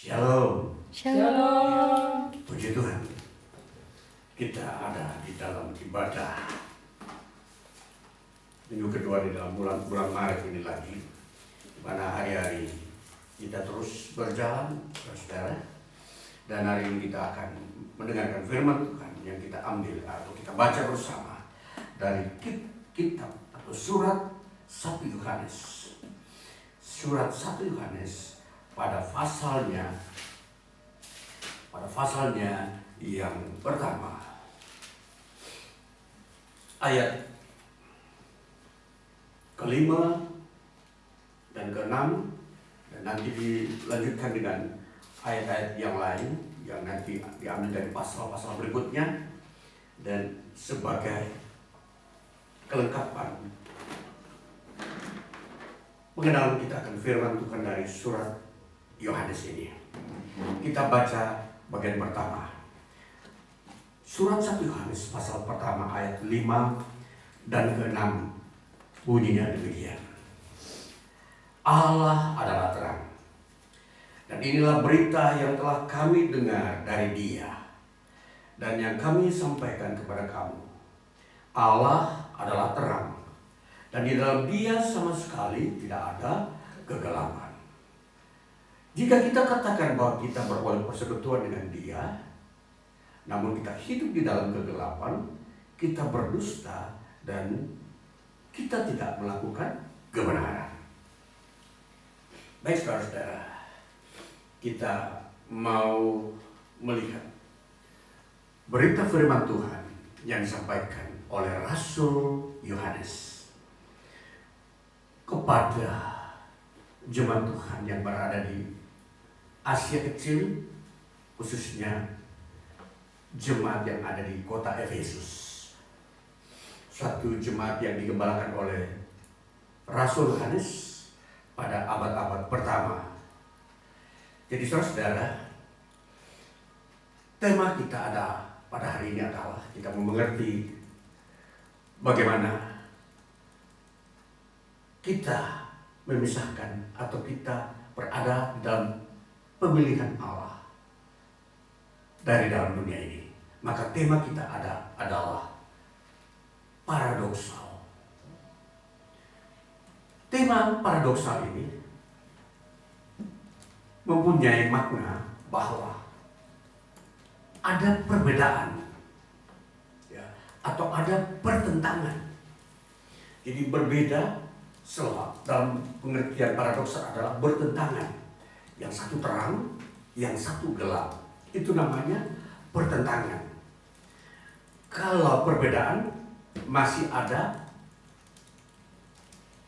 Shalom. Shalom. Puji Tuhan, kita ada di dalam ibadah minggu kedua di dalam bulan Maret ini lagi, di mana hari-hari kita terus berjalan, saudara. Dan hari ini kita akan mendengarkan firman Tuhan yang kita ambil atau kita baca bersama dari kitab atau surat 1 Yohanes. Surat 1 Yohanes pada pasalnya yang pertama, ayat kelima dan keenam, dan nanti dilanjutkan dengan ayat-ayat yang lain yang nanti diambil dari pasal-pasal berikutnya, dan sebagai kelengkapan pengenalan kita akan firman Tuhan dari surat Yohanes ini. Kita baca bagian pertama. Surat 1 Yohanes pasal pertama ayat 5 dan ke-6 bunyinya demikian. Allah adalah terang, dan inilah berita yang telah kami dengar dari Dia dan yang kami sampaikan kepada kamu. Allah adalah terang, dan di dalam Dia sama sekali tidak ada kegelapan. Jika kita katakan bahwa kita beroleh persekutuan dengan Dia, namun kita hidup di dalam kegelapan, kita berdusta dan kita tidak melakukan kebenaran. Baik saudara-saudara, kita mau melihat berita firman Tuhan yang disampaikan oleh Rasul Yohanes kepada jemaat Tuhan yang berada di Asia Kecil, khususnya jemaat yang ada di kota Efesus. Suatu jemaat yang digembalakan oleh Rasul Yohanes pada abad-abad pertama. Jadi saudara-saudara, tema kita ada pada hari ini adalah kita mengerti bagaimana kita memisahkan atau kita berada di dalam pemilihan Allah dari dalam dunia ini. Maka tema kita adalah paradoksal. Tema paradoksal ini mempunyai makna bahwa ada perbedaan, ya, atau ada pertentangan. Jadi berbeda dalam pengertian paradoksal adalah bertentangan. Yang satu terang, yang satu gelap. Itu namanya pertentangan. Kalau perbedaan masih ada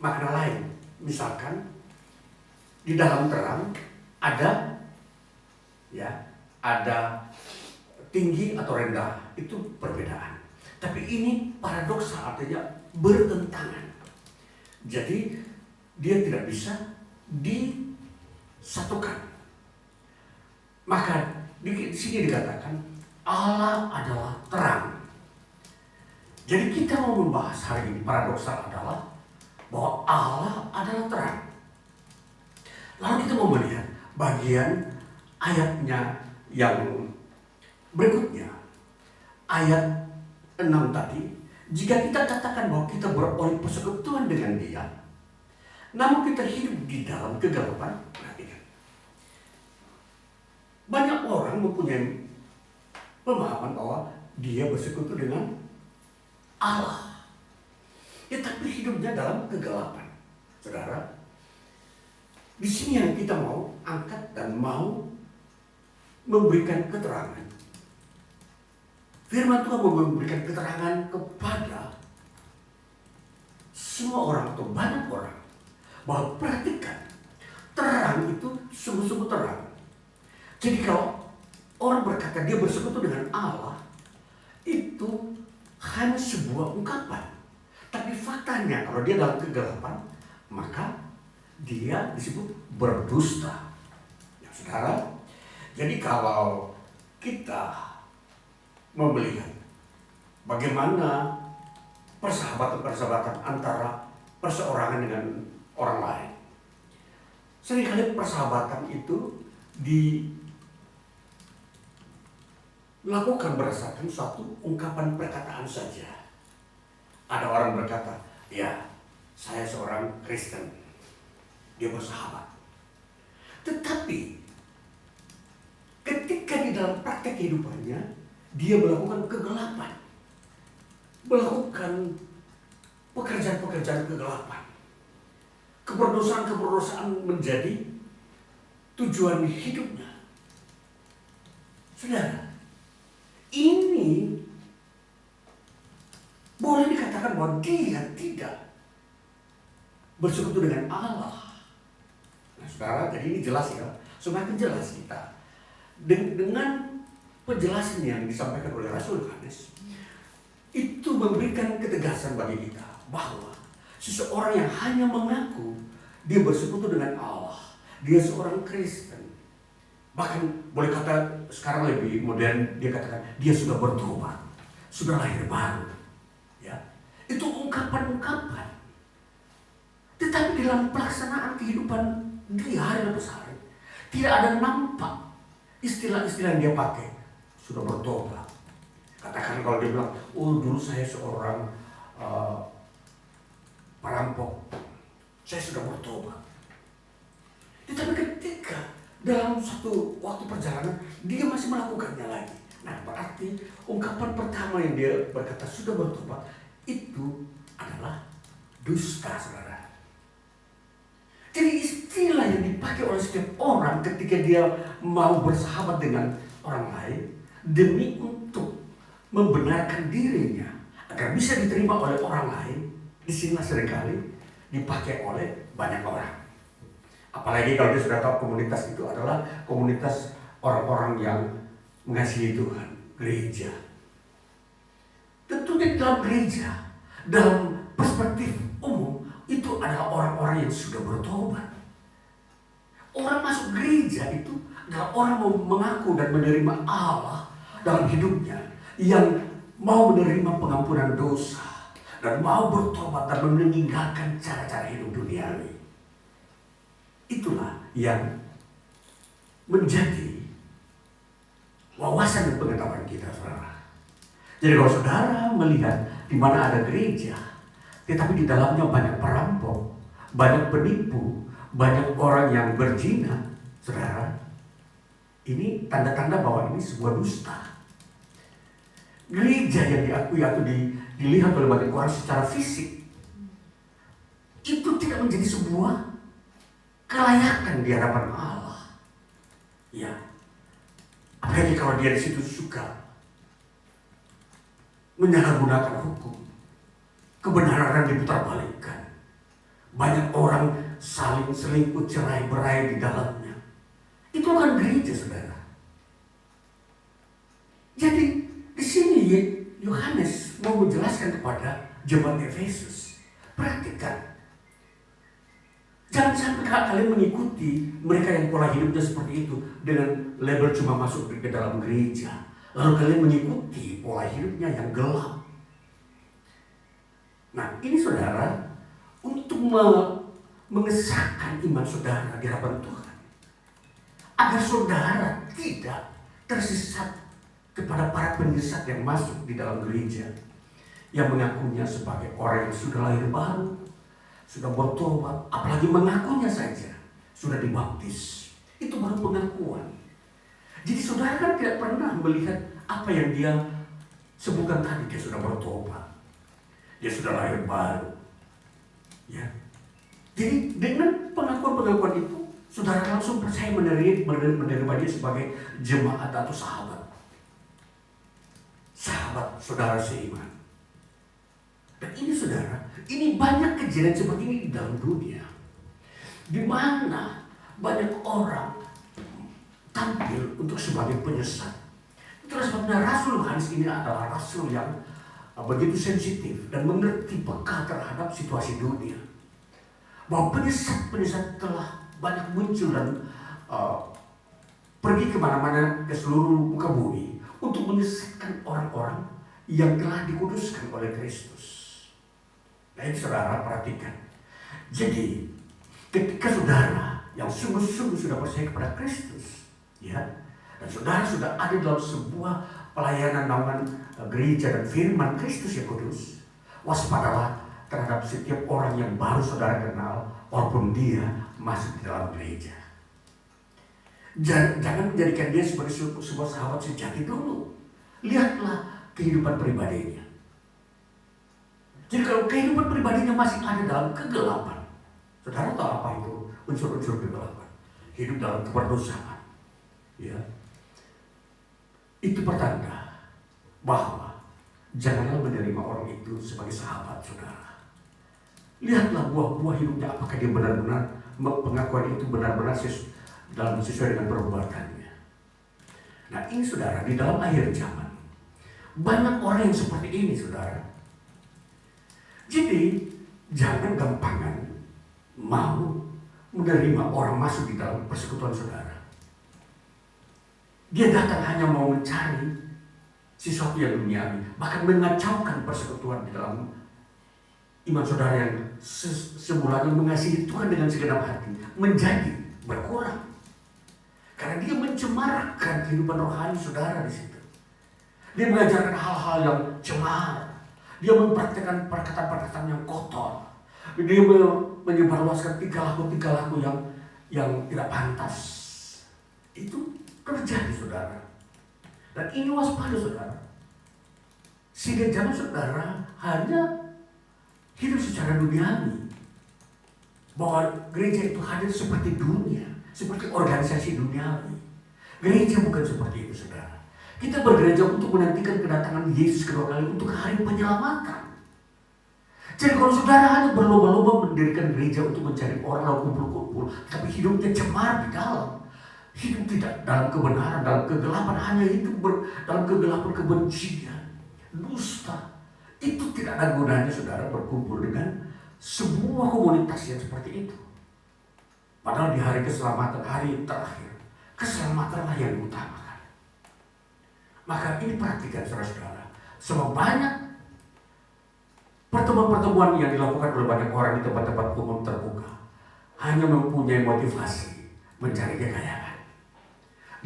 makna lain. Misalkan di dalam terang ada tinggi atau rendah, itu perbedaan. Tapi ini paradoksal, artinya bertentangan. Jadi dia tidak bisa disatukan. Maka di sini dikatakan Allah adalah terang. Jadi kita mau membahas hari ini paradoksal adalah bahwa Allah adalah terang. Lalu kita mau melihat bagian ayatnya yang berikutnya. Ayat 6 tadi, jika kita katakan bahwa kita beroleh persekutuan dengan Dia, namun kita hidup di dalam kegelapan, perhatikan. Banyak orang mempunyai pemahaman bahwa dia bersekutu dengan Allah, tapi hidupnya dalam kegelapan. Saudara, di sini yang kita mau angkat dan mau memberikan keterangan. Firman Tuhan memberikan keterangan kepada semua orang atau banyak orang bahwa perhatikan, terang itu sungguh-sungguh terang. Jadi kalau orang berkata dia bersekutu dengan Allah, itu hanya sebuah ungkapan. Tapi faktanya kalau dia dalam kegelapan, maka dia disebut berdusta. Ya, saudara, jadi kalau kita melihat bagaimana persahabatan antara perseorangan dengan orang lain, seringkali persahabatan itu dilakukan berdasarkan suatu ungkapan perkataan saja. Ada orang berkata, ya saya seorang Kristen, dia bersahabat. Tetapi ketika di dalam praktek kehidupannya, dia melakukan kegelapan, melakukan pekerjaan-pekerjaan kegelapan, keberdosan-keberdosan menjadi tujuan hidupnya. Saudara, ini boleh dikatakan bahwa dia tidak bersekutu dengan Allah. Nah, saudara, jadi ini jelas ya, semakin jelas kita dengan penjelasan yang disampaikan oleh Rasul Yohanes, itu memberikan ketegasan bagi kita bahwa seseorang yang hanya mengaku dia bersekutu dengan Allah, dia seorang Kristen, bahkan boleh kata sekarang lebih modern, dia katakan dia sudah bertobat, sudah lahir baru, ya, itu ungkapan-ungkapan. Tetapi dalam pelaksanaan kehidupan dia hari lepas hari, tidak ada nampak istilah-istilah yang dia pakai. Sudah bertobat. Katakan kalau dia bilang, oh dulu saya seorang perampok, saya sudah bertobat. Tetapi ketika dalam satu waktu perjalanan, dia masih melakukannya lagi. Nah, berarti ungkapan pertama yang dia berkata sudah bertobat, itu adalah dusta, saudara. Jadi istilah yang dipakai oleh setiap orang ketika dia mau bersahabat dengan orang lain demi untuk membenarkan dirinya agar bisa diterima oleh orang lain, disinilah seringkali dipakai oleh banyak orang. Apalagi kalau dia sudah tahu komunitas itu adalah komunitas orang-orang yang mengasihi Tuhan, gereja. Tentunya dalam gereja, dalam perspektif umum, itu adalah orang-orang yang sudah bertobat. Orang masuk gereja itu adalah orang yang mengaku dan menerima Allah dalam hidupnya, yang mau menerima pengampunan dosa dan mau bertobat dan meninggalkan cara-cara hidup duniawi. Itulah yang menjadi wawasan dan pengetahuan kita, saudara. Jadi kalau saudara melihat di mana ada gereja, tetapi di dalamnya banyak perampok, banyak penipu, banyak orang yang berzina, saudara, ini tanda-tanda bahwa ini sebuah dusta. Gereja yang diakui atau dilihat oleh banyak orang secara fisik, itu tidak menjadi sebuah kelayakan di hadapan Allah. Ya, apalagi kalau dia di situ suka menyalahgunakan hukum, kebenaran diputarbalikkan, banyak orang saling selingkuh, cerai berai di dalamnya. Itu kan gereja, saudara. Jadi di sini Yohanes mau menjelaskan kepada jemaat Efesus, perhatikan, jangan sampai kalian mengikuti mereka yang pola hidupnya seperti itu dengan label cuma masuk ke dalam gereja, lalu kalian mengikuti pola hidupnya yang gelap. Nah, ini saudara, untuk mengesahkan iman saudara di hadapan Tuhan, agar saudara tidak tersesat kepada para penyesat yang masuk di dalam gereja, yang mengakunya sebagai orang yang sudah lahir baru, sudah bertobat, apalagi mengakunya saja sudah dibaptis. Itu baru pengakuan. Jadi saudara kan tidak pernah melihat apa yang dia sebutkan tadi. Dia sudah bertobat, dia sudah lahir baru, ya. Jadi dengan pengakuan-pengakuan itu, saudara langsung percaya menerima dia sebagai jemaat atau sahabat. Sahabat saudara seiman. Dan ini saudara, ini banyak kejadian seperti ini di dalam dunia, di mana banyak orang tampil untuk sebagai penyesat. Itulah sebabnya Rasul Yohanes ini adalah rasul yang begitu sensitif dan mengerti peka terhadap situasi dunia. Bahwa penyesat-penyesat telah banyak muncul dan pergi kemana-mana ke seluruh muka bumi untuk menyesatkan orang-orang yang telah dikuduskan oleh Kristus. Nah, ini saudara perhatikan. Jadi ketika saudara yang sungguh-sungguh sudah percaya kepada Kristus, ya, dan saudara sudah ada dalam sebuah pelayanan naungan gereja dan firman Kristus yang kudus, waspadalah terhadap setiap orang yang baru saudara kenal, walaupun dia masuk di dalam gereja. Jangan menjadikan dia sebagai sebuah sahabat sejati dulu. Lihatlah kehidupan pribadinya. Jadi kalau kehidupan pribadinya masih ada dalam kegelapan, saudara tahu apa itu unsur-unsur kegelapan? Hidup dalam keberdosaan, ya. Itu pertanda bahwa janganlah menerima orang itu sebagai sahabat saudara. Lihatlah buah-buah hidupnya, apakah dia benar-benar pengakuan itu benar-benar sesuai dengan perbuatannya. Nah ini saudara, di dalam akhir zaman banyak orang yang seperti ini saudara. Jadi jangan gampangan mau menerima orang masuk di dalam persekutuan saudara. Dia datang hanya mau mencari sesuatu yang duniawi, bahkan mengacaukan persekutuan di dalam iman saudara yang semulanya mengasihi Tuhan dengan segenap hati menjadi berkurang karena dia mencemarkan kehidupan rohani saudara di situ. Dia mengajarkan hal-hal yang cemar, dia mempraktikkan perkataan-perkataan yang kotor, dia menyebarluaskan tingkah laku yang tidak pantas. Itu terjadi saudara, dan ini waspada saudara. Sehingga jangan saudara hanya hidup secara duniawi, bahwa gereja itu hadir seperti dunia, seperti organisasi duniawi. Gereja bukan seperti itu saudara. Kita bergereja untuk menantikan kedatangan Yesus kedua kali untuk hari penyelamatan. Jadi kalau saudara hanya berlomba-lomba mendirikan gereja untuk mencari orang lalu kumpul-kumpul, tapi hidupnya cemar di dalam, hidup tidak dalam kebenaran, dalam kegelapan, hanya hidup dalam kegelapan kebencian, dusta, itu tidak ada gunanya saudara berkumpul dengan sebuah komunitas yang seperti itu. Padahal di hari keselamatan, hari terakhir, keselamatanlah yang diutamakan. Maka ini perhatikan saudara-saudara, sebab banyak pertemuan-pertemuan yang dilakukan oleh banyak orang di tempat-tempat umum terbuka hanya mempunyai motivasi mencari kekayaan,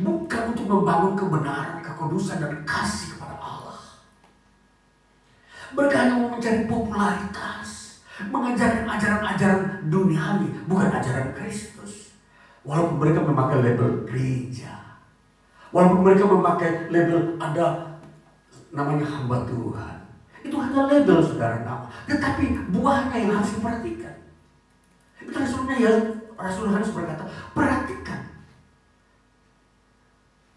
bukan untuk membangun kebenaran, kekudusan, dan kasih kepada Allah. Mereka hanya mau mencari popularitas, mengajarkan ajaran-ajaran duniawi, bukan ajaran Kristus. Walaupun mereka memakai label gereja, walaupun mereka memakai label ada namanya hamba Tuhan, itu hanya label saudara nama, tetapi buahnya yang harus diperhatikan. Itu Rasul Yohanes berkata, perhatikan.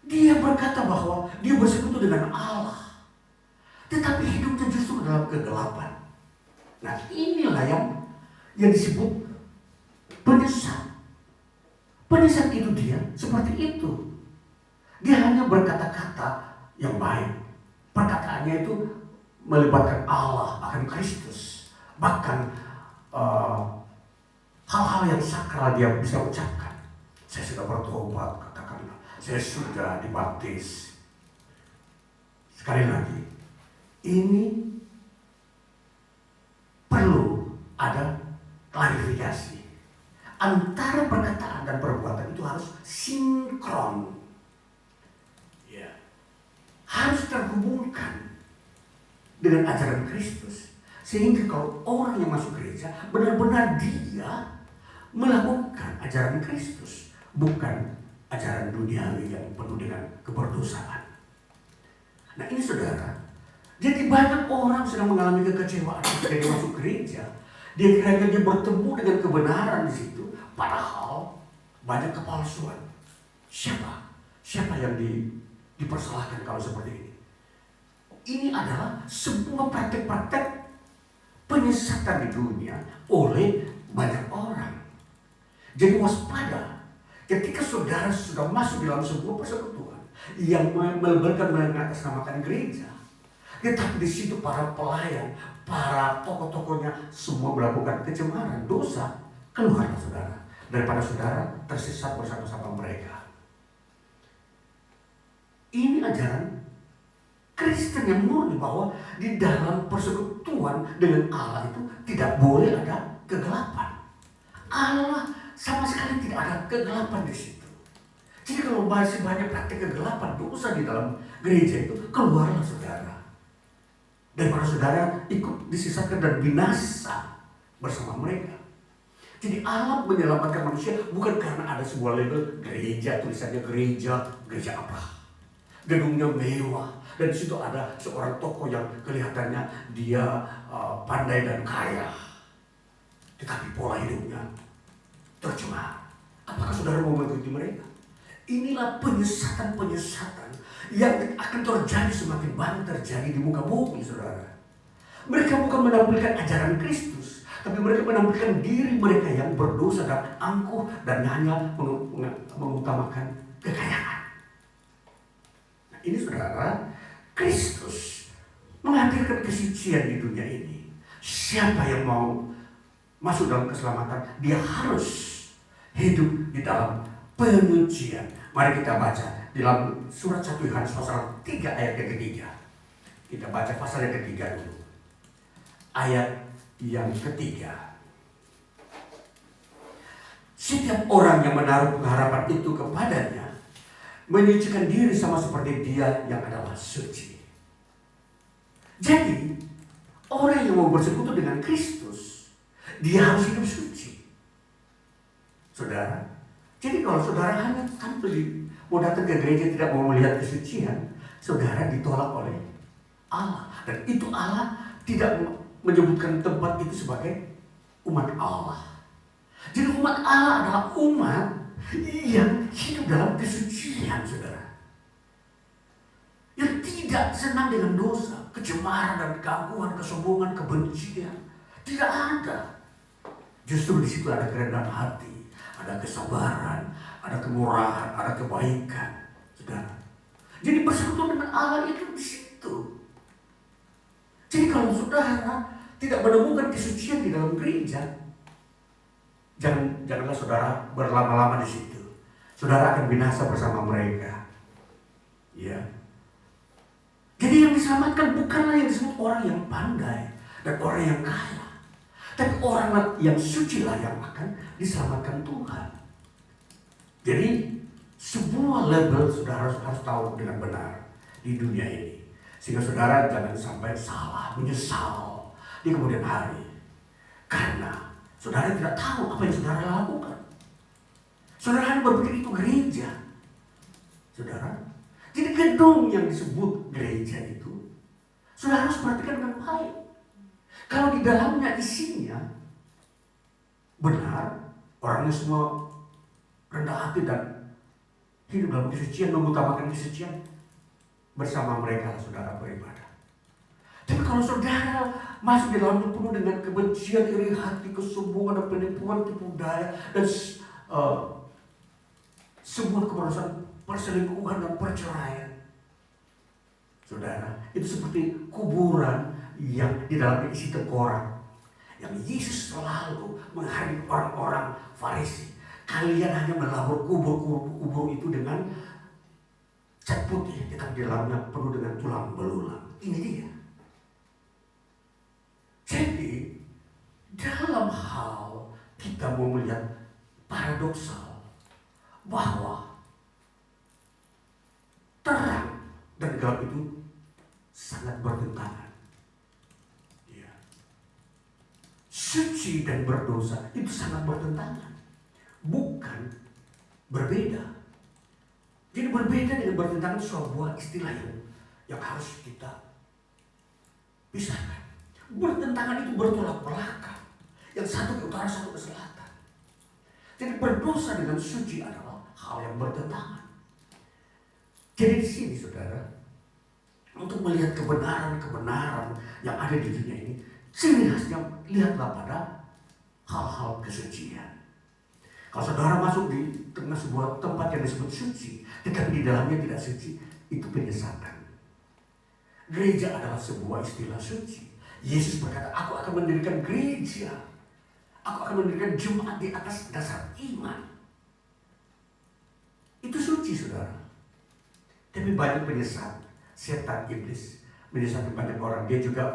Dia berkata bahwa dia bersekutu dengan Allah, tetapi hidupnya justru dalam kegelapan. Nah inilah yang disebut penyesat. Penyesat itu dia seperti itu. Dia hanya berkata-kata yang baik. Perkataannya itu melibatkan Allah, bahkan Kristus, bahkan hal-hal yang sakral dia bisa ucapkan. Saya sudah bertobat, katakanlah. Saya sudah dibaptis. Sekali lagi, ini perlu ada klarifikasi. Antara perkataan dan perbuatan itu harus sinkron. Harus terhubungkan dengan ajaran Kristus. Sehingga kalau orang yang masuk gereja, benar-benar dia melakukan ajaran Kristus, bukan ajaran duniawi yang penuh dengan keberdosaan. Nah ini saudara, jadi banyak orang sedang mengalami kekecewaan ketika dia masuk gereja. Dia kira dia bertemu dengan kebenaran di situ, padahal banyak kepalsuan. Siapa yang dipersalahkan kalau seperti ini? Ini adalah sebuah praktek-praktek penyesatan di dunia oleh banyak orang. Jadi waspada ketika saudara sudah masuk dalam sebuah persekutuan yang mengatasnamakan gereja, tetapi di situ para pelayan, para tokoh-tokohnya semua melakukan kecemaran, dosa, keluarlah saudara daripada saudara tersesat bersama-sama mereka. Ini ajaran Kristen yang murni bahwa di dalam persekutuan dengan Allah itu tidak boleh ada kegelapan. Allah sama sekali tidak ada kegelapan di situ. Jadi kalau masih banyak praktik kegelapan, dosa di dalam gereja itu, keluarlah saudara. Daripada saudara ikut disisakan dan binasa bersama mereka. Jadi Allah menyelamatkan manusia bukan karena ada sebuah label gereja, tulisannya gereja apa? Gedungnya mewah, dan di situ ada seorang tokoh yang kelihatannya dia pandai dan kaya, tetapi pola hidupnya tercemar. Apakah saudara mau mengikuti mereka? Inilah penyesatan-penyesatan yang akan terjadi semakin banyak terjadi di muka bumi, saudara. Mereka bukan menampilkan ajaran Kristus, tapi mereka menampilkan diri mereka yang berdosa dan angkuh dan hanya mengutamakan kekayaan. Nah, ini saudara, Kristus menghadirkan kesucian di dunia ini. Siapa yang mau masuk dalam keselamatan, dia harus hidup di dalam penyucian. Mari kita baca di dalam surat 1 Yohanes pasal 3 ayat yang ketiga. Kita baca pasal yang ketiga dulu. Ayat yang ketiga. Setiap orang yang menaruh pengharapan itu kepadanya menyucikan diri sama seperti dia yang adalah suci. Jadi orang yang mau bersekutu dengan Kristus, dia harus hidup suci. Saudara, jadi kalau saudara hanya tampil mau datang ke gereja tidak mau melihat kesucian, saudara ditolak oleh Allah. Dan itu Allah tidak menyebutkan tempat itu sebagai umat Allah. Jadi umat Allah adalah umat yang hidup dalam kesucian, saudara. Yang tidak senang dengan dosa, kecemaran dan keangkuhan, kesombongan, kebencian. Tidak ada. Justru di situ ada kerendahan hati, ada kesabaran, ada kemurahan, ada kebaikan, saudara. Jadi bersekutu dengan Allah itu di situ. Jadi kalau saudara tidak menemukan kesucian di dalam gereja, janganlah saudara berlama-lama di situ. Saudara akan binasa bersama mereka. Ya. Jadi yang diselamatkan bukanlah yang disebut orang yang pandai dan orang yang kaya, tapi orang yang suci lah yang akan diselamatkan Tuhan. Jadi sebuah label saudara harus tahu dengan benar di dunia ini, sehingga saudara jangan sampai salah, menyesal di kemudian hari karena saudara tidak tahu apa yang saudara lakukan. Saudara hanya berpikir itu gereja, saudara. Jadi gedung yang disebut gereja itu saudara harus perhatikan dengan baik. Kalau di dalamnya isinya benar, orangnya semua rendah hati dan hidup dalam kesucian, mengutamakan kesucian, bersama mereka saudara beribadah. Tapi kalau saudara masuk di dalamnya penuh dengan kebencian, iri hati, kesombongan, dan penipuan, tipu daya, dan semua kemerosotan, perselingkuhan dan perceraian, saudara, itu seperti kuburan yang di dalamnya isi tengkorak. Yang Yesus selalu menghadapi orang-orang Farisi. Kalian hanya melabur kubur itu dengan cat putih, tetapi di dalamnya penuh dengan tulang belulang. Ini dia. Jadi dalam hal kita mau melihat paradoksal bahwa terang dan gelap itu sangat bertentangan. Ya. Suci dan berdosa itu sangat bertentangan, bukan berbeda. Jadi berbeda dengan bertentangan sebuah istilah yang harus kita pisahkan. Bertentangan itu bertolak belakang, yang satu ke utara, satu ke selatan. Jadi berdosa dengan suci adalah hal yang bertentangan. Jadi di sini saudara, untuk melihat kebenaran-kebenaran yang ada di dunia ini, ciri khasnya lihatlah pada hal-hal kesucian. Kalau saudara masuk di tengah sebuah tempat yang disebut suci, tetapi di dalamnya tidak suci, itu penyesatan. Gereja adalah sebuah istilah suci. Yesus berkata, aku akan mendirikan gereja, aku akan mendirikan jemaat di atas dasar iman. Itu suci, saudara. Tapi banyak penyesat, setan, iblis menyesatkan banyak orang. Dia juga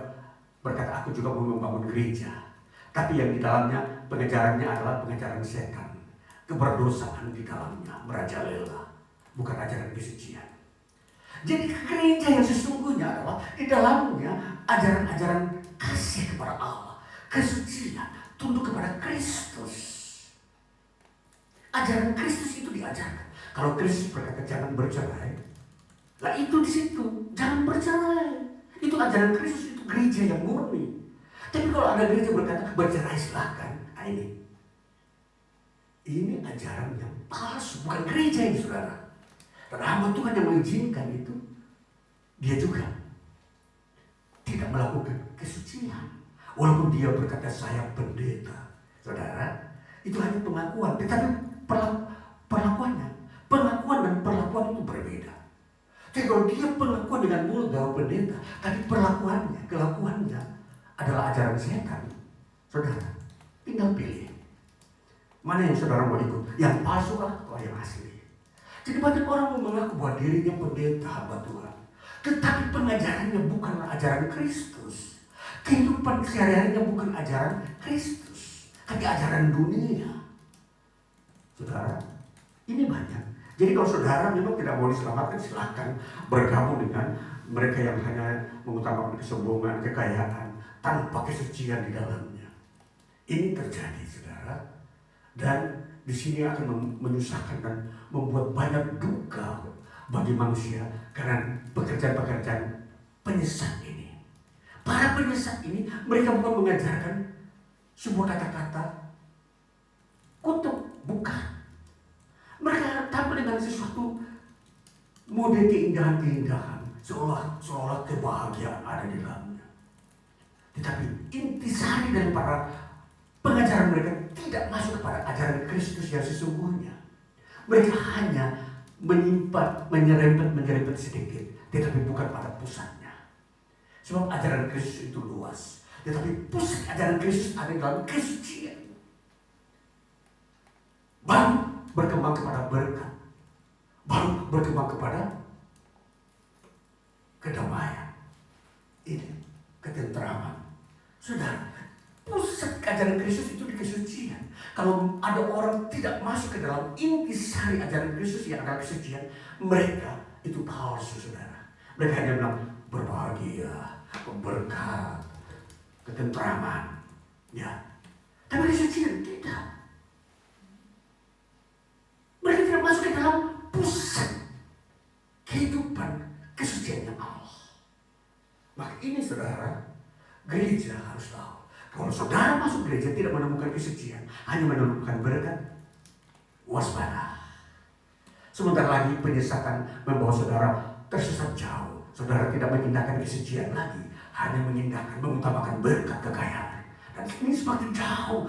berkata, aku juga mau membangun gereja, tapi yang di dalamnya pengejarannya adalah pengejaran setan. keberdosaan di dalamnya merajalela, bukan ajaran kesucian. Jadi gereja yang sesungguhnya adalah di dalamnya ajaran-ajaran kasih kepada Allah, kesucian, tunduk kepada Kristus. Ajaran Kristus itu diajarkan. Kalau Kristus berkata jangan bercerai, lah itu di situ, jangan bercerai. Itu ajaran Kristus, itu gereja yang murni. Tapi kalau ada gereja berkata bercerai silahkan, nah ini ajaran yang palsu, bukan gereja ini saudara. Dan hamba Tuhan yang mengizinkan itu, dia juga tidak melakukan kesucian. Walaupun dia berkata saya pendeta, saudara, itu hanya pengakuan, tetapi pengakuan dan perlakuan itu berbeda. Jadi kalau dia pengakuan dengan mulut bahwa pendeta, tapi kelakuannya adalah ajaran setan, saudara, tinggal pilih mana yang saudara mau ikut, yang palsu atau yang asli. Jadi banyak orang mengaku bahwa dirinya pendeta hamba Tuhan, tetapi pengajarannya bukanlah ajaran Kristus. Kehidupan sehari-harinya bukan ajaran Kristus, tapi ajaran dunia. Saudara, ini banyak. Jadi kalau saudara memang tidak mau diselamatkan, silakan bergabung dengan mereka yang hanya mengutamakan kesombongan, kekayaan, tanpa kesucian di dalamnya. Ini terjadi, saudara. Dan di sini akan menyusahkan dan membuat banyak duka bagi manusia karena pekerjaan-pekerjaan penyesat ini. Para penyesat ini, mereka bukan mengajarkan sebuah kata-kata kutuk, bukan. Mereka tampil dengan sesuatu mode keindahan-keindahan, seolah kebahagiaan ada di dalamnya. Tetapi intisari dari para pengajaran mereka tidak masuk kepada ajaran Kristus yang sesungguhnya. Mereka hanya menyerempet sedikit, tetapi bukan pada pusatnya. Sebab ajaran Kristus itu luas, tetapi pusat ajaran Kristus ada dalam kesucian. Baru berkembang kepada berkat, baru berkembang kepada kedamaian, ini ketentraman. Saudara, pusat ajaran Kristus itu di kesucian. Kalau ada orang tidak masuk ke dalam intisari ajaran Kristus yang adalah kesucian, mereka itu palsu, saudara. Mereka hanya bilang berbahagia, berkat, ketentraman, ya. Tapi kesucian tidak. Mereka tidak masuk ke dalam pusat kehidupan kesuciannya Allah. Maka ini saudara, gereja harus tahu. Kalau saudara masuk gereja tidak menemukan kesucian, hanya menemukan berkat, waspada. Sebentar lagi penyesatan membawa saudara tersesat jauh. Saudara tidak mengindahkan kesucian lagi, hanya mengindahkan, mengutamakan berkat, kekayaan. Dan ini semakin jauh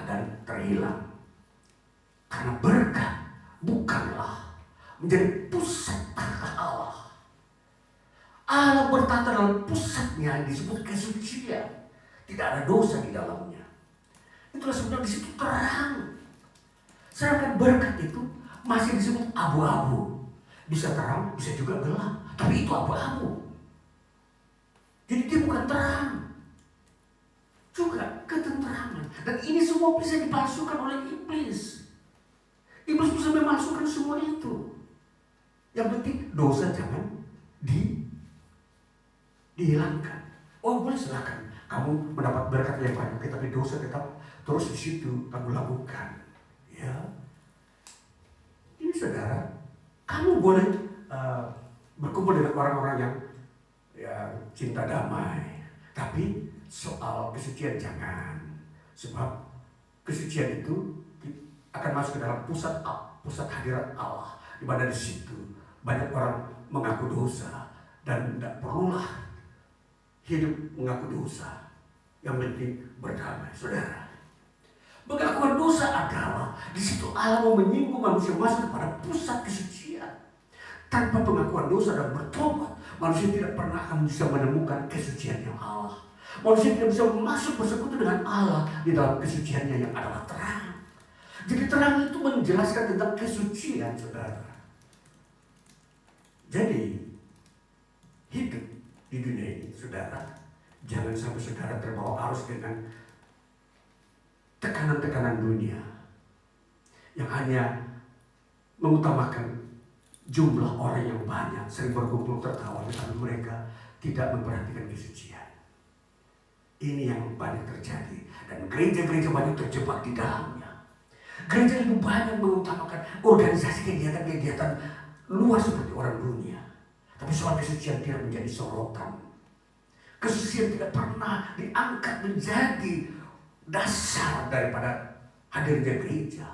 dan terhilang. Karena berkat bukanlah menjadi pusat tahta Allah. Allah bertata dalam pusatnya disebut kesucian. Tidak ada dosa di dalamnya. Itulah sebenarnya di situ terang. Sedangkan berkat itu masih disebut abu-abu. Bisa terang, bisa juga gelap. Tapi itu abu-abu. Jadi dia bukan terang. Juga ketenteraman. Dan ini semua bisa dipalsukan oleh iblis. Iblis bisa memasukkan semua itu. Yang penting dosa jangan dihilangkan. Oh boleh silakan. Kamu mendapat berkat yang banyak, tapi dosa tetap terus di situ kamu lakukan. Ya. Ini saudara, kamu boleh berkumpul dengan orang-orang yang cinta damai, tapi soal kesucian jangan. Sebab kesucian itu akan masuk ke dalam pusat hadirat Allah, di mana di situ banyak orang mengaku dosa dan tidak perlulah hidup mengaku dosa. Yang penting berdamai, saudara. Pengakuan dosa adalah di situ Allah mau menyinggung manusia masuk kepada pusat kesucian. Tanpa pengakuan dosa dan bertobat, manusia tidak pernah akan bisa menemukan kesuciannya Allah. Manusia tidak bisa masuk bersekutu dengan Allah di dalam kesuciannya yang adalah terang. Jadi terang itu menjelaskan tentang kesucian, saudara. Jadi hidup di dunia ini, saudara, jangan sampai saudara terbawa arus dengan tekanan-tekanan dunia yang hanya mengutamakan jumlah orang yang banyak, sering berkumpul tertawa, tetapi mereka tidak memperhatikan kesucian. Ini yang banyak terjadi, dan gereja-gereja banyak terjebak di dalamnya. Gereja lebih banyak mengutamakan organisasi kegiatan-kegiatan luar seperti orang dunia, tapi soal kesucian tidak menjadi sorotan. Kesucian tidak pernah diangkat menjadi dasar daripada hadirnya gereja.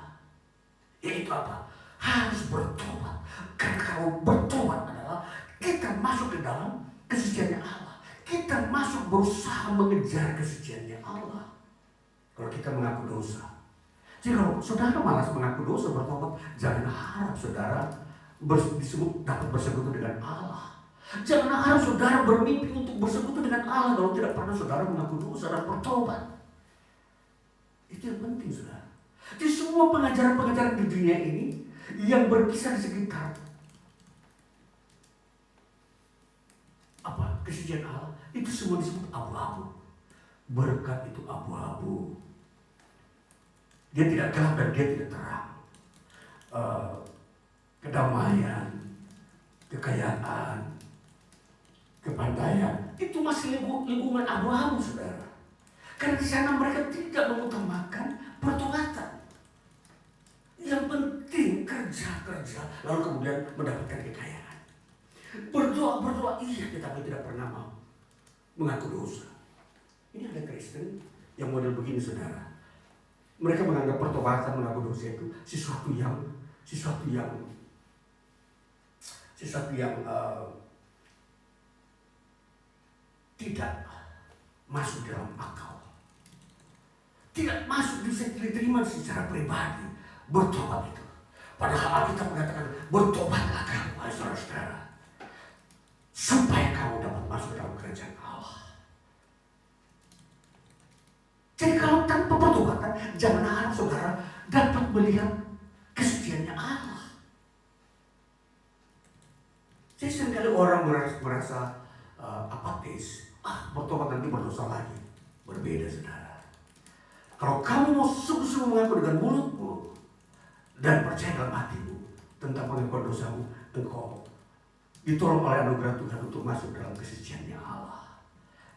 Yaitu apa? Harus bertobat. Karena kalau bertobat adalah kita masuk ke dalam kesuciannya Allah. Kita masuk berusaha mengejar kesuciannya Allah. Kalau kita mengaku dosa. Jadi kalau saudara malas mengaku dosa bertobat, jangan harap saudara disebut dapat bersekutu dengan Allah. Jangan harap saudara bermimpi untuk bersekutu dengan Allah kalau tidak pernah saudara mengaku dosa dan bertobat. Itu yang penting, saudara. Di semua pengajaran-pengajaran di dunia ini yang berkisar di sekitar kesucian Allah, itu semua disebut abu-abu. Berkat itu abu-abu. Dia tidak gelap dan dia tidak terang. Kedamaian, kekayaan, kepandaian, itu masih lingkungan abu-abu, saudara. Karena di sana mereka tidak mengutamakan pertobatan. Yang penting kerja, lalu kemudian mendapatkan kekayaan. Berdoa iya, tetapi tidak pernah mau mengaku dosa. Ini ada Kristen yang model begini, saudara. Mereka menganggap pertobatan, mengaku dosa itu sesuatu yang tidak masuk dalam akal, tidak masuk bisa diterima secara pribadi. Bertobat itu, padahal Alkitab mengatakan bertobatlah kamu, saudara-saudara, supaya kamu dapat masuk dalam kerajaan Allah. Jadi kalau tanpa pertobatan, jangan harap saudara dapat melihat kesuciannya Allah. Jadi seringkali orang merasa apatis. Bertobat nanti berdosa lagi. Berbeda, saudara. Kalau kamu mau sungguh-sungguh mengaku dengan mulutmu dan percaya dalam hatimu tentang pengakuan dosamu, engkau ditolong oleh anugerah Tuhan untuk masuk dalam kesuciannya Allah.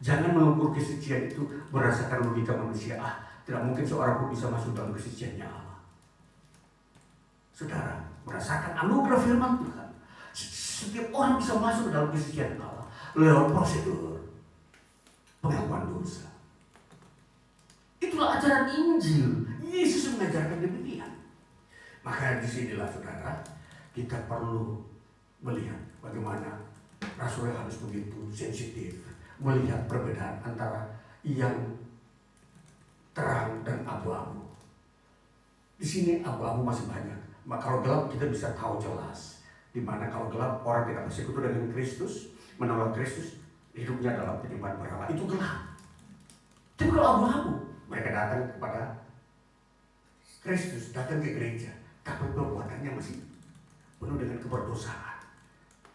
Jangan mengukur kesucian itu berdasarkan logika manusia. Tidak mungkin seorang pun bisa masuk dalam kesuciannya Allah. Saudara, berdasarkan anugerah firman Tuhan, setiap orang bisa masuk dalam kesucian Allah lewat prosedur pengakuan dosa. Itulah ajaran Injil. Yesus mengajarkan demikian. Maka disinilah, saudara, kita perlu melihat bagaimana Rasul Yohanes begitu sensitif melihat perbedaan antara yang terang dan abu-abu. Di sini abu-abu masih banyak. Maka kalau gelap kita bisa tahu jelas. Dimana kalau gelap orang tidak bersekutu dengan Kristus, menolak Kristus, hidupnya dalam penyembahan berhala, itu gelap. Tapi kalau abu-abu, mereka datang kepada Kristus, datang ke gereja, tapi perbuatannya masih penuh dengan keberdosaan.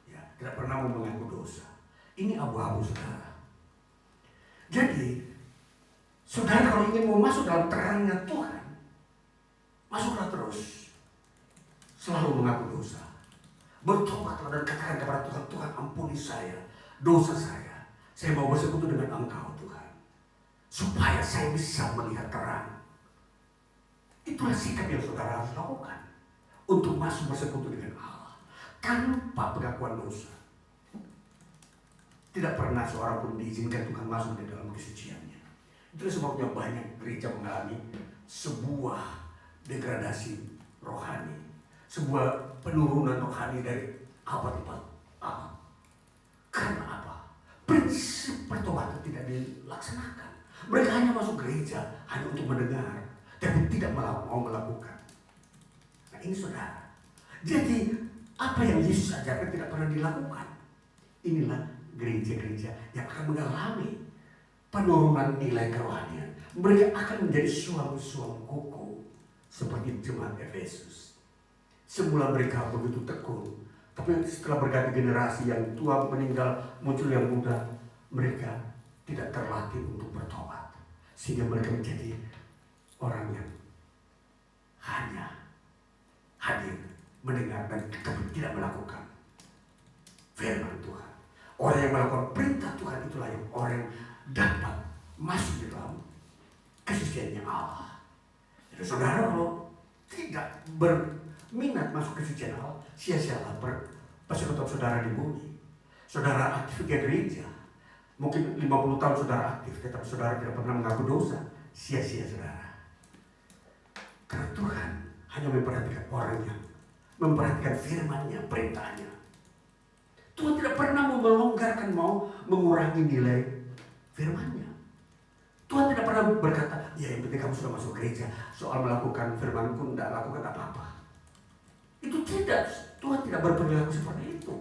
Ya, tidak pernah mengaku dosa. Ini abu-abu, saudara. Jadi, saudara kalau ingin mau masuk dalam terangnya Tuhan, masuklah terus. Selalu mengaku dosa. Bertobatlah dan katakan kepada Tuhan, Tuhan ampuni saya, dosa saya. Saya mau bersekutu dengan Engkau, Tuhan. Supaya saya bisa melihat terang. Itulah sikap yang saudara harus lakukan untuk masuk bersekutu dengan Allah tanpa pengakuan dosa. Tidak pernah seorang pun diizinkan Tuhan masuk di dalam kesuciannya. Itulah sebabnya banyak gereja mengalami sebuah degradasi rohani, sebuah penurunan rohani dari abad ke abad. Karena apa? Prinsip pertobatan tidak dilaksanakan. Mereka hanya masuk gereja hanya untuk mendengar, tapi tidak mau melakukan. Nah ini, saudara. Jadi apa yang Yesus ajarkan tidak pernah dilakukan. Inilah gereja-gereja yang akan mengalami penurunan nilai kerohanian. Mereka akan menjadi suam-suam kuku seperti jemaat Efesus. Semula mereka begitu tekun, tapi setelah berganti generasi, yang tua meninggal, muncul yang muda, mereka tidak terlatih untuk bertobat, sehingga mereka menjadi orang yang hanya hadir, mendengar, dan tapi tidak melakukan firman Tuhan. Orang yang melakukan perintah Tuhan itulah yang orang yang dapat masuk di dalam kesuciannya Allah. Jadi saudara kalau tidak berminat masuk kesucian Allah, sia-sialah persekutuan saudara di bumi. Saudara aktif di gereja, mungkin 50 tahun saudara aktif, tetapi saudara tidak pernah mengaku dosa, sia-sia saudara. Karena Tuhan hanya memperhatikan orang yang memperhatikan firman-Nya, perintahnya. Tuhan tidak pernah mau melonggarkan, mau mengurangi nilai firman-Nya. Tuhan tidak pernah berkata, ya yang penting kamu sudah masuk gereja, soal melakukan firman-Ku tidak lakukan apa-apa. Itu tidak, Tuhan tidak berperilaku seperti itu.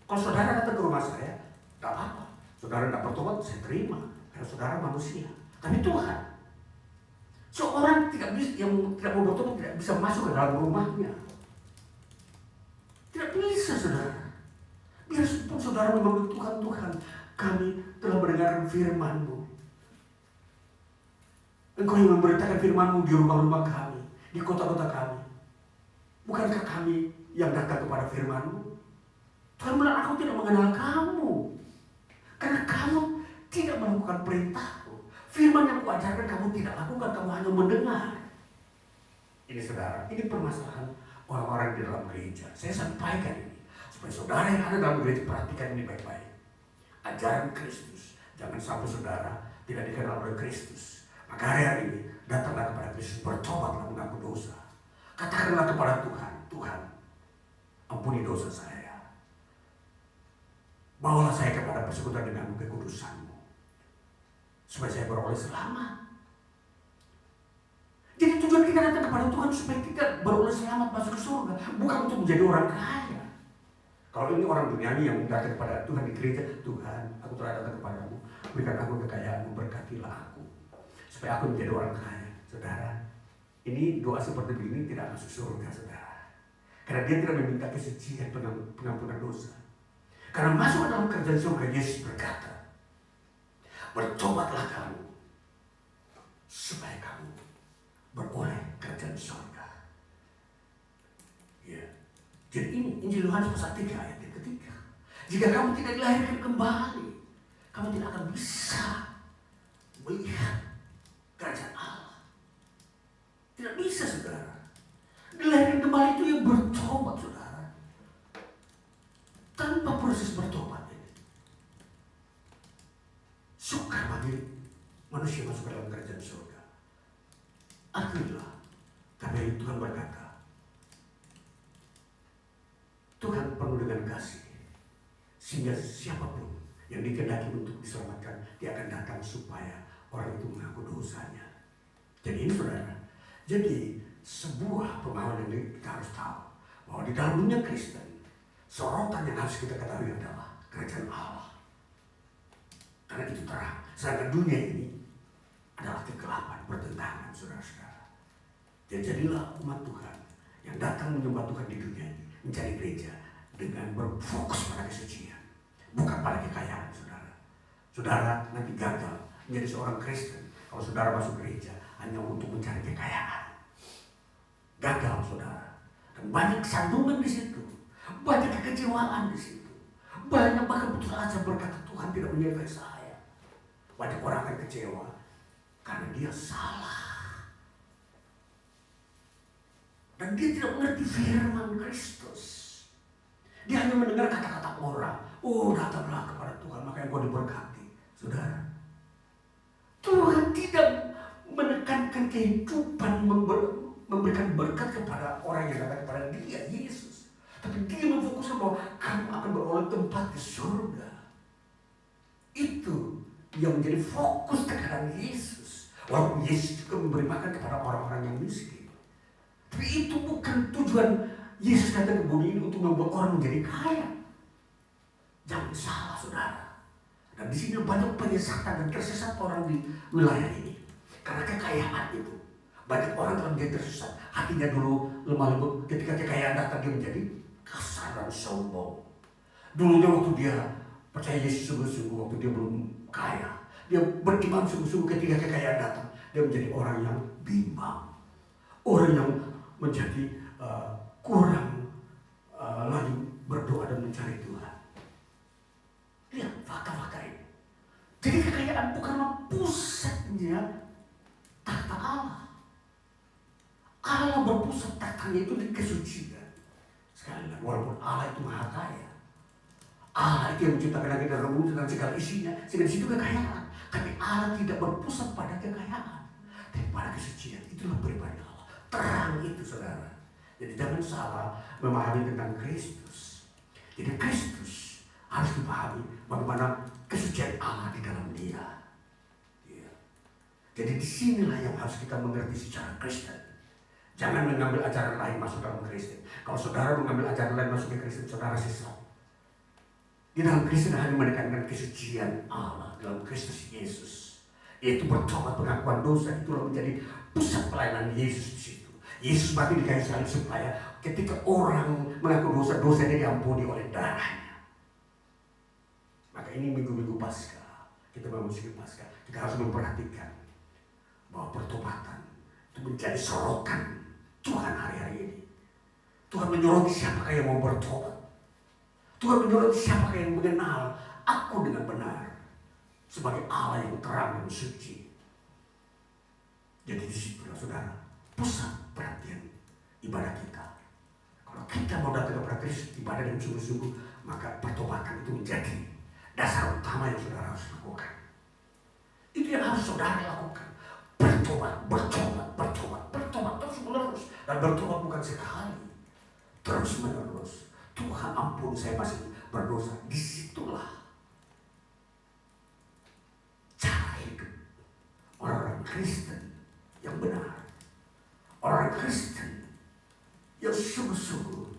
Kalau saudara datang ke rumah saya, tidak apa-apa. Saudara tidak bertobat, saya terima. Karena saudara manusia. Tapi Tuhan, seorang yang tidak mau bertobat tidak bisa masuk ke dalam rumahnya. Tidak bisa saudara. Biarpun saudara memanggil Tuhan, kami telah mendengarkan firman-Mu. Engkau yang memberitakan firman-Mu di rumah-rumah kami, di kota-kota kami. Bukankah kami yang datang kepada firman-Mu? Tuhan bilang, aku tidak mengenal kamu. Karena kamu tidak melakukan perintah-Ku. Firman yang Kuajarkan kamu tidak lakukan, kamu hanya mendengar. Ini saudara, ini permasalahan orang-orang di dalam gereja. Saya sampaikan ini. Supaya saudara yang ada dalam gereja perhatikan ini baik-baik. Ajaran Kristus. Jangan sampai saudara tidak dikenal oleh Kristus. Maka hari ini datanglah kepada Kristus, bertobatlah mengaku dosa. Katakanlah kepada Tuhan, Tuhan, ampuni dosa saya. Bawalah saya kepada persekutuan dengan kekudusan-Mu. Supaya saya beroleh selamat. Jadi tujuan kita datang kepada Tuhan supaya kita beroleh selamat masuk ke surga. Bukan untuk menjadi orang kaya. Kalau ini orang duniawi yang datang kepada Tuhan di gereja, Tuhan, aku telah datang kepadamu, berikan aku kekayaan-Mu, berkatilah aku, supaya aku menjadi orang kaya. Saudara, ini doa seperti ini tidak masuk surga, saudara. Karena dia tidak meminta kesucian, pengampunan dosa. Karena masuk ke dalam kerjaan surga, Yesus berkata, bertobatlah kamu, supaya kamu beroleh kerjaan surga. Ya. Jadi ini Injil Yohanes pasal 3 ayat yang ketiga. Jika kamu tidak dilahirkan kembali, kamu tidak akan bisa melihat kerajaan Allah. Tidak bisa saudara. Dilahirkan kembali itu yang bertobat saudara. Tanpa proses bertobat ini, sukar bagi manusia masuk ke dalam kerajaan surga. Akhirnya, karena Tuhan berkata, Tuhan penuh dengan kasih, sehingga siapapun yang dikehendaki untuk diselamatkan, dia akan datang supaya orang itu mengaku dosanya. Jadi ini saudara, jadi sebuah pemahaman yang kita harus tahu, bahwa di dalam dunia Kristen, sorotan yang harus kita ketahui adalah kerajaan Allah. Karena itu terang, sedangkan dunia ini adalah kegelapan, pertentangan saudara-saudara. Jadi jadilah umat Tuhan yang datang menyembah Tuhan di dunia ini, mencari gereja dengan berfokus pada kesucian, bukan pada kekayaan saudara. Saudara nanti gagal menjadi seorang Kristen kalau saudara masuk gereja hanya untuk mencari kekayaan. Gagal saudara. Dan banyak sandungan di situ, banyak kekecewaan di situ, banyak bahkan betul saja berkata Tuhan tidak menyertai saya. Banyak orang akan kecewa karena dia salah. Dan dia tidak mengerti firman Kristus. Dia hanya mendengar kata-kata orang. Oh, datanglah kepada Tuhan, maka engkau diberkati. Saudara, Tuhan tidak menekankan kehidupan, memberikan berkat kepada orang yang datang kepada dia, Yesus. Tapi dia memfokuskan bahwa kamu akan beroleh tempat di surga. Itu yang menjadi fokus tekanan Yesus. Walaupun Yesus juga memberi makan kepada orang-orang yang miskin. Tapi itu bukan tujuan Yesus datang ke bumi ini untuk membuat orang menjadi kaya. Jangan salah saudara. Dan di sini banyak penyesatan dan tersesat orang di wilayah ini. Karena kekayaan itu. Banyak orang telah menjadi tersesat. Hatinya dulu lemah lembut. Ketika kekayaan datang dia menjadi kasar dan sombong. Dulunya waktu dia percaya Yesus sungguh-sungguh, waktu dia belum kaya, dia beriman sungguh-sungguh. Ketika kekayaan datang, dia menjadi orang yang bimbang. Orang yang menjadi kurang lagi berdoa dan mencari Tuhan. Lihat fakta-fakta ini. Jadi kekayaan bukanlah pusatnya tahta Allah. Allah berpusat tahtanya itu di kesucian. Sekali lagi, walaupun Allah itu maha kaya, Allah itu yang menciptakan langit dan bumi dan segala isinya, sehingga di situ kekayaan. Tapi Allah tidak berpusat pada kekayaan, tapi pada kesucian. Itulah pribadi Allah. Terang itu, saudara. Jadi jangan salah memahami tentang Kristus. Jadi Kristus harus dipahami bagaimana kesucian Allah di dalam Dia. Ya. Jadi disinilah yang harus kita mengerti secara Kristen. Jangan mengambil ajaran lain masuk dalam Kristen. Kalau saudara mengambil ajaran lain masuk ke Kristen, saudara sesat. Di dalam Kristen hanya menekankan kesucian Allah dalam Kristus Yesus. Yaitu bertobat, pengakuan dosa, itulah menjadi pusat pelayanan Yesus di situ. Yesus mati di kayu salib supaya ketika orang mengaku dosa, dosanya diampuni oleh darahnya. Maka ini minggu-minggu Paskah, kita memasuki Paskah, kita harus memperhatikan bahwa pertobatan itu menjadi sorotan Tuhan hari-hari ini. Tuhan menyoroti siapakah yang mau bertobat. Tuhan menyoroti siapakah yang mengenal aku dengan benar sebagai Allah yang terang dan suci. Jadi disitulah saudara pusat perhatian ibadah kita. Kalau kita mau datang kepada Kristus ibadah dengan sungguh-sungguh, maka pertobatan itu menjadi dasar utama yang saudara harus lakukan. Itu yang harus saudara lakukan. Bertobat terus menerus. Dan bertobat bukan sekali, terus menerus. Tuhan ampun, saya masih berdosa. Disitulah cara hidup orang-orang Kristen yang benar. Orang Kristen yang sungguh-sungguh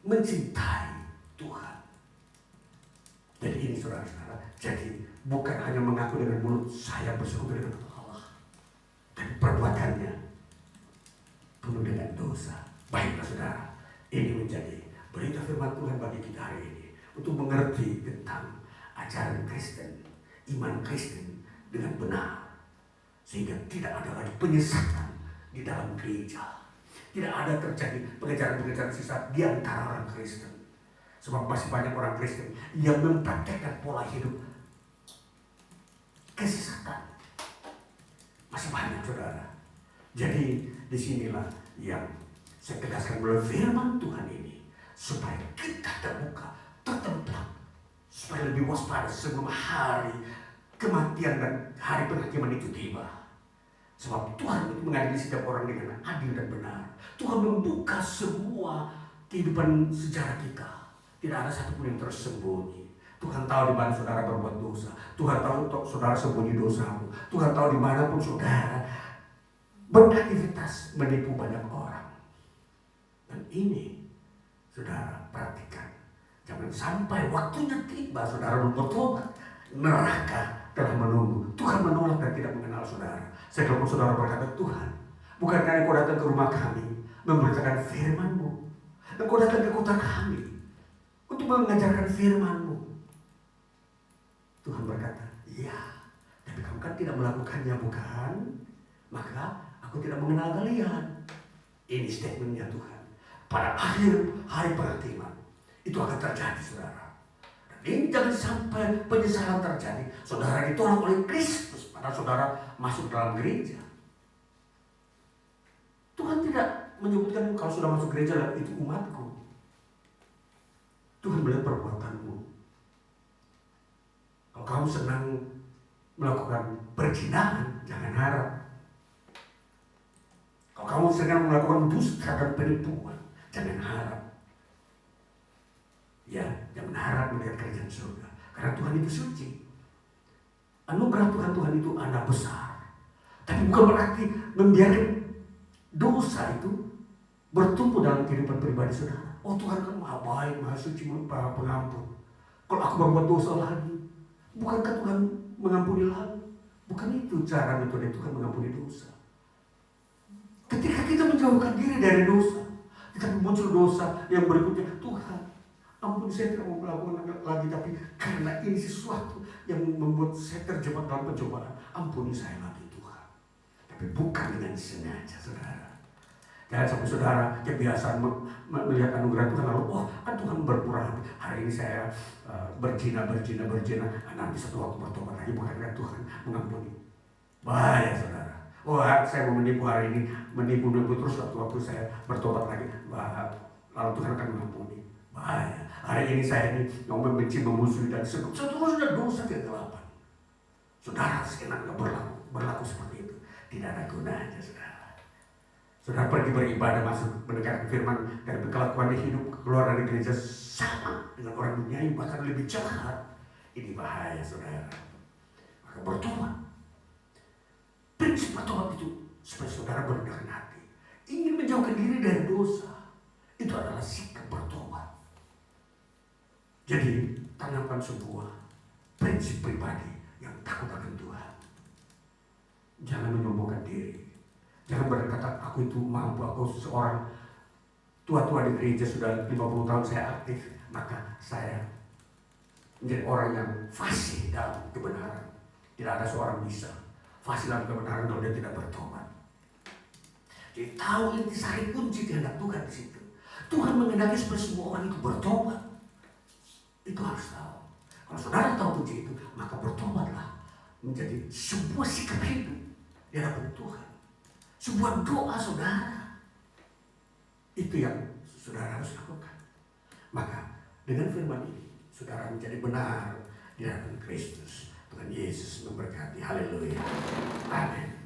mencintai Tuhan. Jadi ini saudara-saudara, jadi bukan hanya mengaku dengan mulut saya bersekutu dengan Allah, tapi perbuatannya penuh dengan dosa. Baiklah saudara, ini menjadi berita firman Tuhan bagi kita hari ini untuk mengerti tentang ajaran Kristen, iman Kristen dengan benar, sehingga tidak ada lagi penyesatan di dalam gereja. Tidak ada terjadi pengejaran-pengejaran sesat di antara orang Kristen. Sebab masih banyak orang Kristen yang mempraktekkan pola hidup kesesatan. Masih banyak saudara. Jadi disinilah yang saya tegaskan melalui firman Tuhan ini, supaya kita terbuka, tertemplak, supaya lebih waspada sebelum hari kematian dan hari penghakiman itu tiba. Sebab Tuhan itu mengadili setiap orang dengan adil dan benar. Tuhan membuka semua kehidupan sejarah kita. Tidak ada satupun yang tersembunyi. Tuhan tahu di mana saudara berbuat dosa. Tuhan tahu saudara sembunyi dosamu. Tuhan tahu di mana pun saudara beraktivitas menipu banyak orang. Dan ini saudara perhatikan. Jangan sampai waktunya tiba saudara bertobat. Neraka telah menunggu. Tuhan menolak dan tidak mengenal saudara. Sekalipun saudara berkata, Tuhan, bukankah Engkau datang ke rumah kami memberitakan firman-Mu? Engkau datang ke kota kami untuk mengajarkan firman-Mu. Tuhan berkata, iya, tapi kamu kan tidak melakukannya, bukan? Maka aku tidak mengenal kalian. Ini statementnya Tuhan. Pada akhir hari penghakiman, itu akan terjadi, saudara. Dan ini jangan sampai penyesalan terjadi. Saudara ditolak oleh Kristus, padahal saudara masuk dalam gereja. Tuhan tidak menyebutkan kalau sudah masuk gereja itu umatku. Tuhan melihat perbuatanmu. Kalau kamu senang melakukan perzinahan, jangan harap. Kalau kamu senang melakukan dusta dan penipuan, jangan harap. Ya, jangan harap melihat kerajaan surga. Karena Tuhan itu suci. Anugerah Tuhan itu anak besar. Tapi bukan berarti membiarkan dosa itu bertumbuh dalam kehidupan pribadi saudara. Oh, Tuhan kan maha baik, maha suci, maha pengampun. Kalau aku berbuat dosa lagi, bukankah Tuhan mengampuni lagi? Bukan itu cara metode Tuhan mengampuni dosa. Ketika kita menjauhkan diri dari dosa, kita muncul dosa yang berikutnya, Tuhan, ampun, saya tidak mau melakukan lagi, tapi karena ini sesuatu yang membuat saya terjebak dalam pencobaan, ampuni saya lagi Tuhan. Tapi bukan dengan sengaja, saudara. Jangan sampai saudara kebiasaan melihat anugerah Tuhan lalu, oh kan Tuhan berpura hari ini saya berzina, nanti satu waktu bertobat lagi, bukankah Tuhan mengampuni? Bahaya saudara. Oh saya mau menipu hari ini, menipu terus, waktu saya bertobat lagi, lalu Tuhan akan mengampuni. Bahaya. Hari ini saya ini mau membenci, memusuhi dan seterusnya dosa kegelapan. Saudara seenaknya berlaku seperti itu, tidak ada gunanya saudara. Saudara pergi beribadah, masuk mendengarkan firman, dan kelakuannya hidup keluar dari gereja sama dengan orang dunia, bahkan lebih jahat. Ini bahaya saudara. Maka bertobat. Prinsip bertobat itu supaya saudara merendahkan hati, ingin menjauhkan diri dari dosa. Itu adalah sikap bertobat. Jadi tanamkan sebuah prinsip pribadi yang takut akan Tuhan. Jangan menyombongkan diri. Jangan berkata aku itu mampu, aku seorang tua-tua di gereja sudah 50 tahun saya aktif, maka saya menjadi orang yang fasih dalam kebenaran. Tidak ada seorang bisa fasih dalam kebenaran kalau dia tidak bertobat. Jadi tahu intisari kunci kehendak Tuhan di situ. Tuhan menghendaki supaya semua orang itu bertobat. Itu harus tahu. Kalau saudara tahu kunci itu, maka bertobatlah menjadi sebuah sikap hidup di hadapan Tuhan. Sebuah doa saudara. Itu yang saudara harus lakukan. Maka dengan firman ini, saudara menjadi benar di hadapan Kristus. Tuhan Yesus memberkati. Haleluya. Amin.